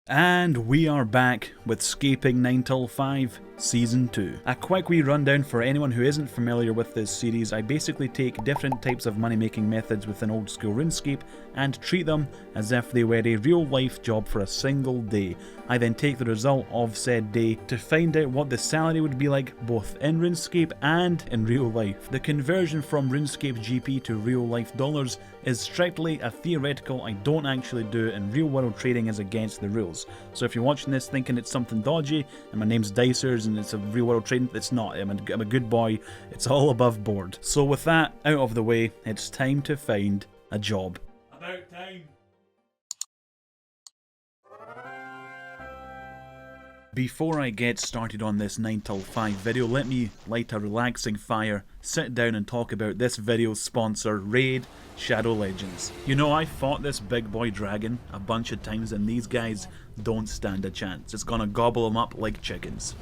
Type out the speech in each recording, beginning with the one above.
And we are back with Scaping 9 till 5 Season 2. A quick wee rundown for anyone who isn't familiar with this series. I basically take different types of money making methods within old school RuneScape and treat them as if they were a real life job for a single day. I then take the result of said day to find out what the salary would be like both in RuneScape and in real life. The conversion from RuneScape GP to real life dollars is strictly a theoretical. I don't actually do it, and real world trading is against the rules. So if you're watching this thinking it's something dodgy and my name's Dicerz and it's a real world trading, it's not. I'm a good boy. It's all above board. So with that out of the way, it's time to find a job. About time. Before I get started on this 9 till 5 video, let me light a relaxing fire, sit down and talk about this video's sponsor, Raid Shadow Legends. You know, I fought this big boy dragon a bunch of times and these guys don't stand a chance. It's gonna gobble them up like chickens.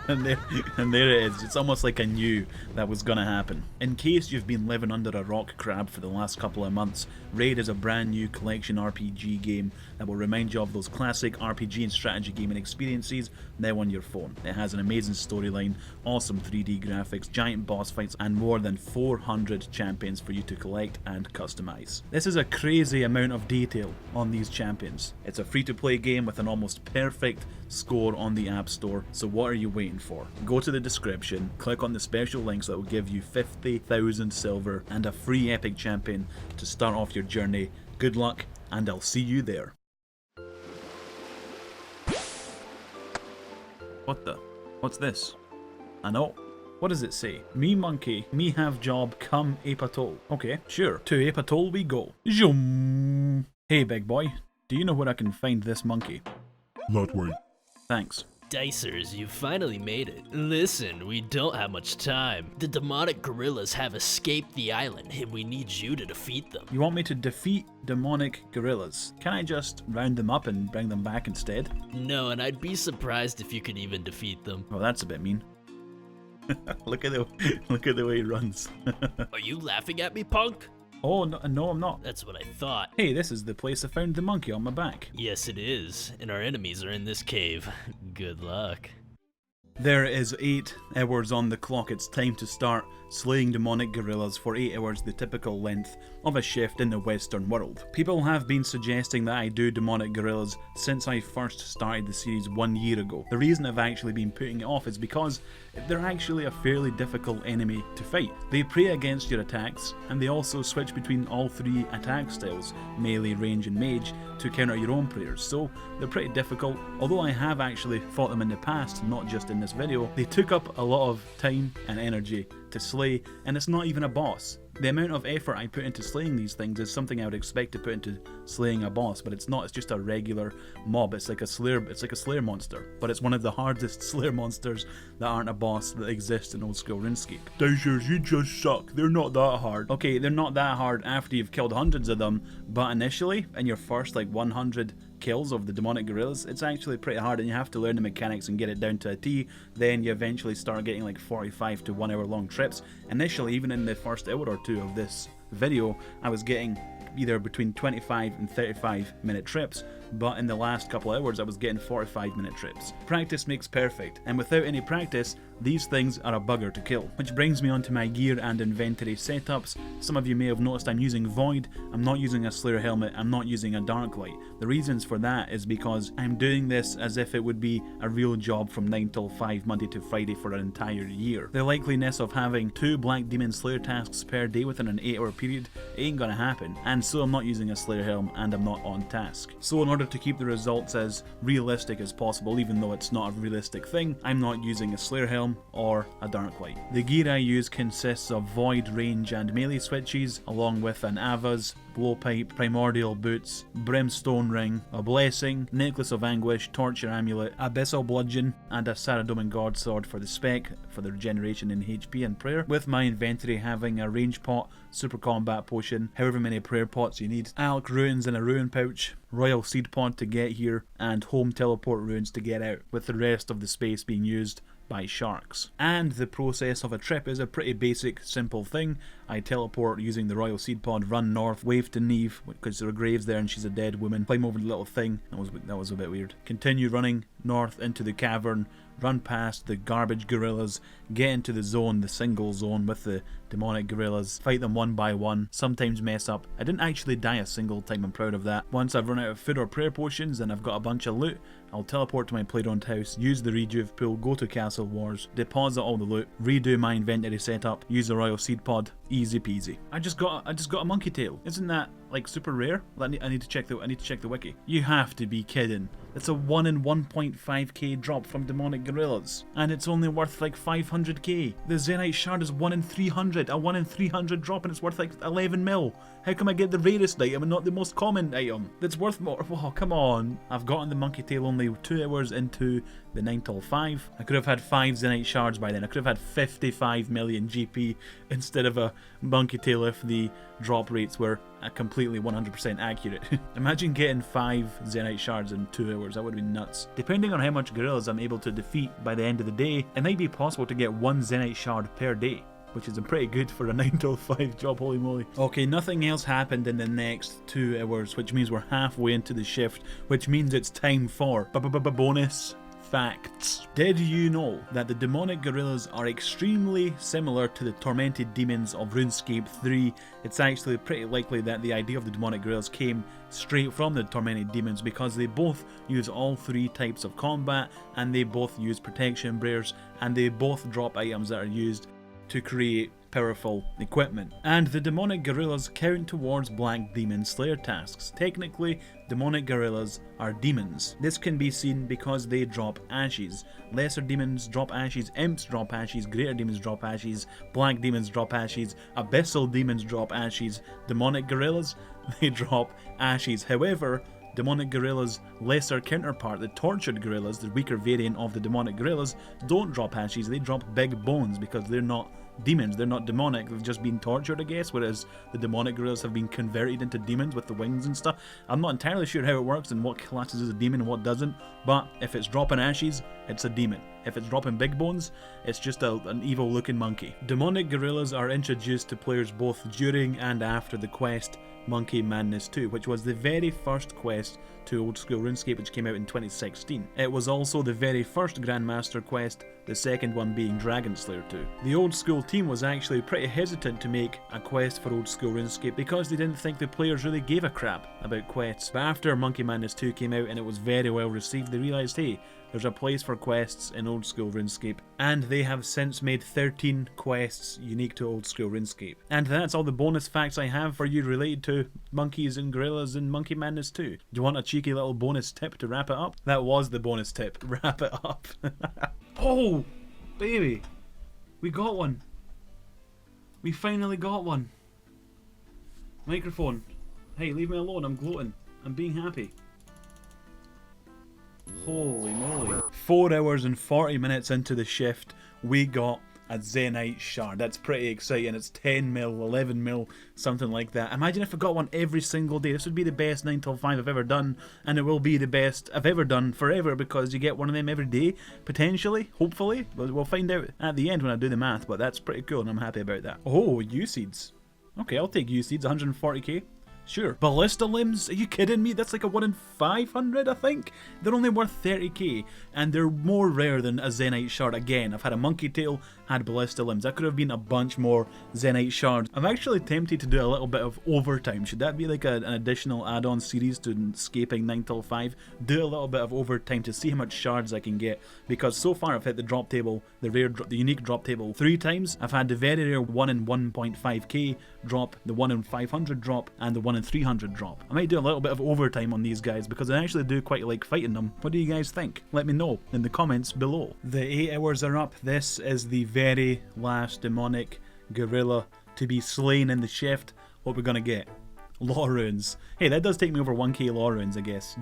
and there it is. It's almost like I knew that was gonna happen. In case you've been living under a rock crab for the last couple of months, Raid is a brand new collection RPG game that will remind you of those classic RPG and strategy gaming experiences now on your phone. It has an amazing storyline, awesome 3D graphics, giant boss fights, and more than 400 champions for you to collect and customize. This is a crazy amount of detail on these champions. It's a free-to-play game with an almost perfect score on the App Store, so what are you waiting for? Go to the description, click on the special links that will give you 50,000 silver and a free epic champion to start off your journey. Good luck, and I'll see you there. What the? What's this? I know. What does it say? Me monkey, me have job, come ape atoll. Okay, sure. To ape atoll we go. Zoom. Hey big boy, do you know where I can find this monkey? That way. Thanks. Dicerz, you finally made it. Listen, we don't have much time. The demonic gorillas have escaped the island, and we need you to defeat them. You want me to defeat demonic gorillas? Can I just round them up and bring them back instead? No, and I'd be surprised if you could even defeat them. Well, that's a bit mean. look at the way he runs. Are you laughing at me, punk? Oh, no, I'm not. That's what I thought. Hey, this is the place I found the monkey on my back. Yes, it is. And our enemies are in this cave. Good luck. There is 8 hours on the clock. It's time to start slaying demonic gorillas for 8 hours, the typical length of a shift in the Western world. People have been suggesting that I do demonic gorillas since I first started the series 1 year ago. The reason I've actually been putting it off is because they're actually a fairly difficult enemy to fight. They prey against your attacks, and they also switch between all 3 attack styles, melee, range and mage, to counter your own prayers, so they're pretty difficult. Although I have actually fought them in the past, not just in this video, they took up a lot of time and energy to slay, and it's not even a boss. The amount of effort I put into slaying these things is something I would expect to put into slaying a boss, but it's not. It's just a regular mob. It's like a slayer monster, but it's one of the hardest slayer monsters that aren't a boss that exists in old school RuneScape. Dicerz, you just suck. They're not that hard. Okay, they're not that hard after you've killed hundreds of them, but initially, in your first like 100 kills of the demonic gorillas, it's actually pretty hard, and you have to learn the mechanics and get it down to a T. Then you eventually start getting like 45 to 1 hour long trips. Initially, even in the first hour or two of this video, I was getting either between 25 and 35 minute trips, but in the last couple of hours I was getting 45-minute trips. Practice makes perfect, and without any practice, these things are a bugger to kill. Which brings me onto my gear and inventory setups. Some of you may have noticed I'm using Void, I'm not using a Slayer helmet, I'm not using a Dark Light. The reasons for that is because I'm doing this as if it would be a real job from 9 till 5 Monday to Friday for an entire year. The likeliness of having 2 Black Demon Slayer tasks per day within an 8-hour period ain't gonna happen, and so I'm not using a Slayer helm and I'm not on task. So in order to keep the results as realistic as possible, even though it's not a realistic thing, I'm not using a Slayer helm or a Dark Light. The gear I use consists of Void, range and melee switches, along with an Ava's, Blowpipe, Primordial Boots, Brimstone Ring, a Blessing, Necklace of Anguish, Torture Amulet, Abyssal Bludgeon, and a Saradomin God Sword for the spec, for the regeneration in HP and prayer, with my inventory having a range pot, super combat potion, however many prayer pots you need, Alk ruins in a ruin pouch, royal seed pod to get here, and home teleport ruins to get out, with the rest of the space being used by sharks. And the process of a trip is a pretty basic, simple thing. I teleport using the Royal Seed Pod, run north, wave to Neve, because there are graves there and she's a dead woman, climb over the little thing. That was a bit weird. Continue running north into the cavern, run past the garbage gorillas, get into the zone, the single zone with the demonic gorillas, fight them one by one, sometimes mess up. I didn't actually die a single time, I'm proud of that. Once I've run out of food or prayer potions and I've got a bunch of loot, I'll teleport to my playground house, use the rejuve pool, go to Castle Wars, deposit all the loot, redo my inventory setup, use the Royal Seed Pod, easy peasy. I just got a monkey tail. Isn't that like super rare? I need to check the wiki. You have to be kidding. It's a 1 in 1.5k drop from demonic gorillas, and it's only worth like 500k. The Zenite shard is 1 in 300, a 1 in 300 drop, and it's worth like 11 mil. How come I get the rarest item and not the most common item that's worth more? Oh, come on. I've gotten the monkey tail only 2 hours into the 9 till 5. I could have had 5 Zenite shards by then. I could have had 55 million GP instead of a monkey tail if the drop rates were completely 100% accurate. Imagine getting 5 Zenite shards in 2 hours. That would have been nuts. Depending on how much gorillas I'm able to defeat by the end of the day, it might be possible to get 1 Zenite shard per day, which is pretty good for a 9 till 5 job, holy moly. Okay, nothing else happened in the next 2 hours, which means we're halfway into the shift, which means it's time for bonus facts. Did you know that the demonic gorillas are extremely similar to the tormented demons of RuneScape 3? It's actually pretty likely that the idea of the demonic gorillas came straight from the tormented demons, because they both use all 3 types of combat, and they both use protection barriers, and they both drop items that are used to create powerful equipment. And the demonic gorillas count towards black demon slayer tasks. Technically, demonic gorillas are demons. This can be seen because they drop ashes. Lesser demons drop ashes, imps drop ashes, greater demons drop ashes, black demons drop ashes, abyssal demons drop ashes. Demonic gorillas, they drop ashes. However, demonic gorillas' lesser counterpart, the tortured gorillas, the weaker variant of the demonic gorillas, don't drop ashes, they drop big bones, because they're not demons, they're not demonic, they've just been tortured, I guess, whereas the demonic gorillas have been converted into demons with the wings and stuff. I'm not entirely sure how it works and what classes as a demon and what doesn't, but if it's dropping ashes, it's a demon. If it's dropping big bones, it's just an evil looking monkey. Demonic gorillas are introduced to players both during and after the quest Monkey Madness 2, which was the very first quest to Old School RuneScape, which came out in 2016. It was also the very first Grandmaster quest, the second one being Dragon Slayer 2. The Old School team was actually pretty hesitant to make a quest for Old School RuneScape because they didn't think the players really gave a crap about quests. But after Monkey Madness 2 came out and it was very well received, they realised, hey, there's a place for quests in Old School RuneScape, and they have since made 13 quests unique to Old School RuneScape. And that's all the bonus facts I have for you related to monkeys and gorillas and Monkey Madness 2. Do you want a cheeky little bonus tip to wrap it up? That was the bonus tip. Wrap it up. Oh, baby. We got one. We finally got one. Microphone. Hey, leave me alone. I'm gloating. I'm being happy. Holy moly. 4 hours and 40 minutes into the shift, we got a Zenite shard. That's pretty exciting. It's 10 mil, 11 mil, something like that. Imagine if I got one every single day. This would be the best 9 till 5 I've ever done, and it will be the best I've ever done forever, because you get one of them every day, potentially, hopefully. We'll find out at the end when I do the math, but that's pretty cool, and I'm happy about that. Oh, U-Seeds. Okay, I'll take U-Seeds, 140k. Sure. Ballista limbs? Are you kidding me? That's like a 1 in 500, I think? They're only worth 30k, and they're more rare than a Zenite shard. Again, I've had a monkey tail, had ballista limbs. That could have been a bunch more Zenite shards. I'm actually tempted to do a little bit of overtime. Should that be like an additional add-on series to escaping 9 till 5? Do a little bit of overtime to see how much shards I can get, because so far I've hit the drop table, the unique drop table 3 times. I've had the very rare 1 in 1.5k drop, the 1 in 500 drop, and the 1 in 300 drop. I might do a little bit of overtime on these guys because I actually do quite like fighting them. What do you guys think? Let me know in the comments below. The 8 hours are up. This is the very last demonic gorilla to be slain in the shift. What we're gonna get? Law runes. Hey, that does take me over 1k law runes, I guess.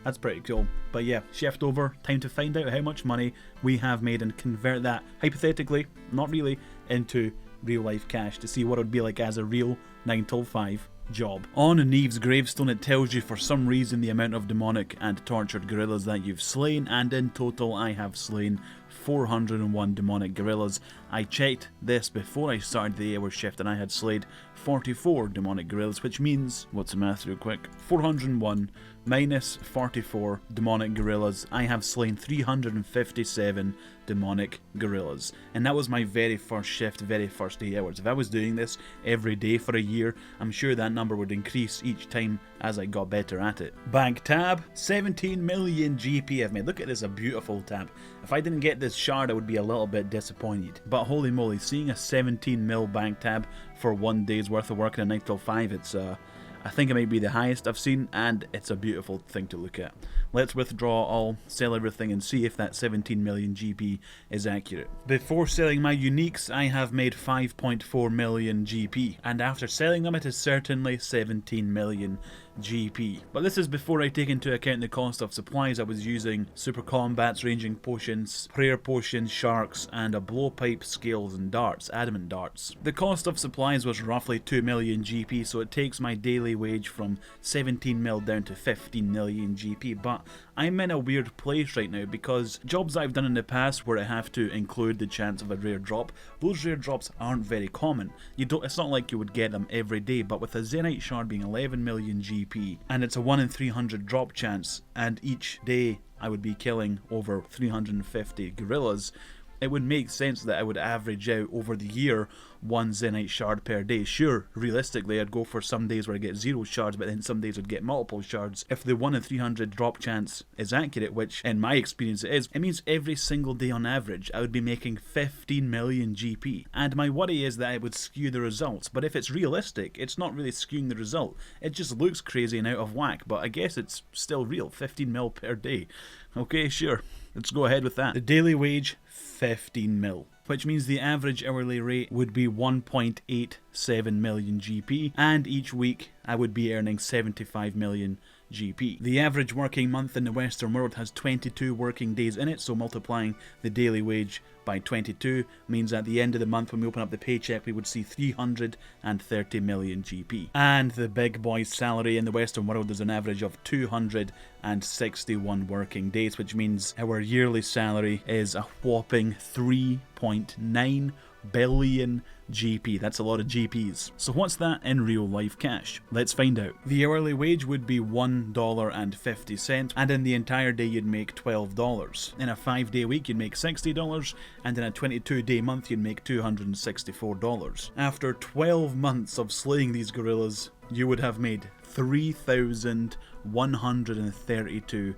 That's pretty cool. But yeah, shift over. Time to find out how much money we have made and convert that, hypothetically, not really, into real life cash to see what it would be like as a real 9 till 5 job. On Neve's gravestone, it tells you for some reason the amount of demonic and tortured gorillas that you've slain, and in total I have slain 401 demonic gorillas. I checked this before I started the 8-hour shift and I had slayed 44 demonic gorillas, which means, what's the math real quick, 401 minus 44 demonic gorillas, I have slain 357 demonic gorillas. And that was my very first shift, very first 8 hours. If I was doing this every day for a year, I'm sure that number would increase each time as I got better at it. Bank tab, 17 million GP I've made. Look at this, a beautiful tab. If I didn't get this shard, I would be a little bit disappointed. But holy moly, seeing a 17 mil bank tab for 1 day's worth of work in a 9 till 5, it's I think it might be the highest I've seen, and it's a beautiful thing to look at. Let's withdraw all, sell everything, and see if that 17 million GP is accurate. Before selling my uniques, I have made 5.4 million GP, and after selling them, it is certainly 17 million GP. But this is before I take into account the cost of supplies I was using: super combats, ranging potions, prayer potions, sharks, and a blowpipe, scales, and darts, adamant darts. The cost of supplies was roughly 2 million GP, so it takes my daily wage from 17 mil down to 15 million GP. But I'm in a weird place right now because jobs I've done in the past where I have to include the chance of a rare drop, those rare drops aren't very common. It's not like you would get them every day, but with a Zenite shard being 11 million GP, and it's a 1 in 300 drop chance, and each day I would be killing over 350 gorillas, it would make sense that I would average out over the year 1 Zenite shard per day. Sure, realistically I'd go for some days where I get 0 shards, but then some days I'd get multiple shards. If the 1 in 300 drop chance is accurate, which in my experience it is, it means every single day on average I would be making 15 million GP. And my worry is that it would skew the results, but if it's realistic, it's not really skewing the result. It just looks crazy and out of whack, but I guess it's still real. 15 mil per day. Okay, sure. Let's go ahead with that. The daily wage, 15 mil. Which means the average hourly rate would be 1.87 million GP, and each week I would be earning 75 million GP. The average working month in the Western world has 22 working days in it, so multiplying the daily wage by 22 means at the end of the month when we open up the paycheck we would see 330 million GP. And the big boy's salary in the Western world is an average of 261 working days, which means our yearly salary is a whopping 3.9 billion GP. That's a lot of GPs. So what's that in real life cash? Let's find out. The hourly wage would be $1.50, and in the entire day you'd make $12. In a 5-day week you'd make $60, and in a 22-day month you'd make $264. After 12 months of slaying these gorillas, you would have made $3,132.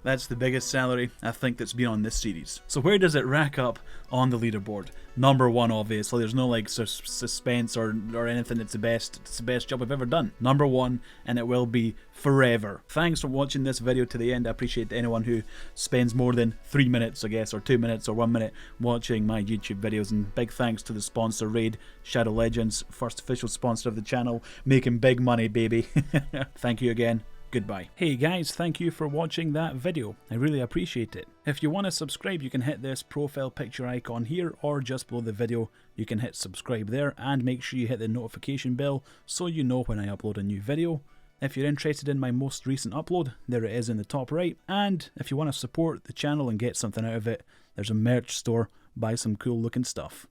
That's the biggest salary I think that's been on this series. So where does it rack up on the leaderboard? Number 1, obviously. There's no like suspense or anything. It's the best job I've ever done. Number 1, and it will be forever. Thanks for watching this video to the end. I appreciate anyone who spends more than 3 minutes, I guess, or 2 minutes or 1 minute watching my YouTube videos. And big thanks to the sponsor, Raid Shadow Legends, first official sponsor of the channel, making big money, baby. Thank you again. Goodbye. Hey guys, thank you for watching that video. I really appreciate it. If you want to subscribe, you can hit this profile picture icon here, or just below the video you can hit subscribe there, and make sure you hit the notification bell so you know when I upload a new video. If you're interested in my most recent upload, there it is in the top right, and if you want to support the channel and get something out of it, there's a merch store, buy some cool looking stuff.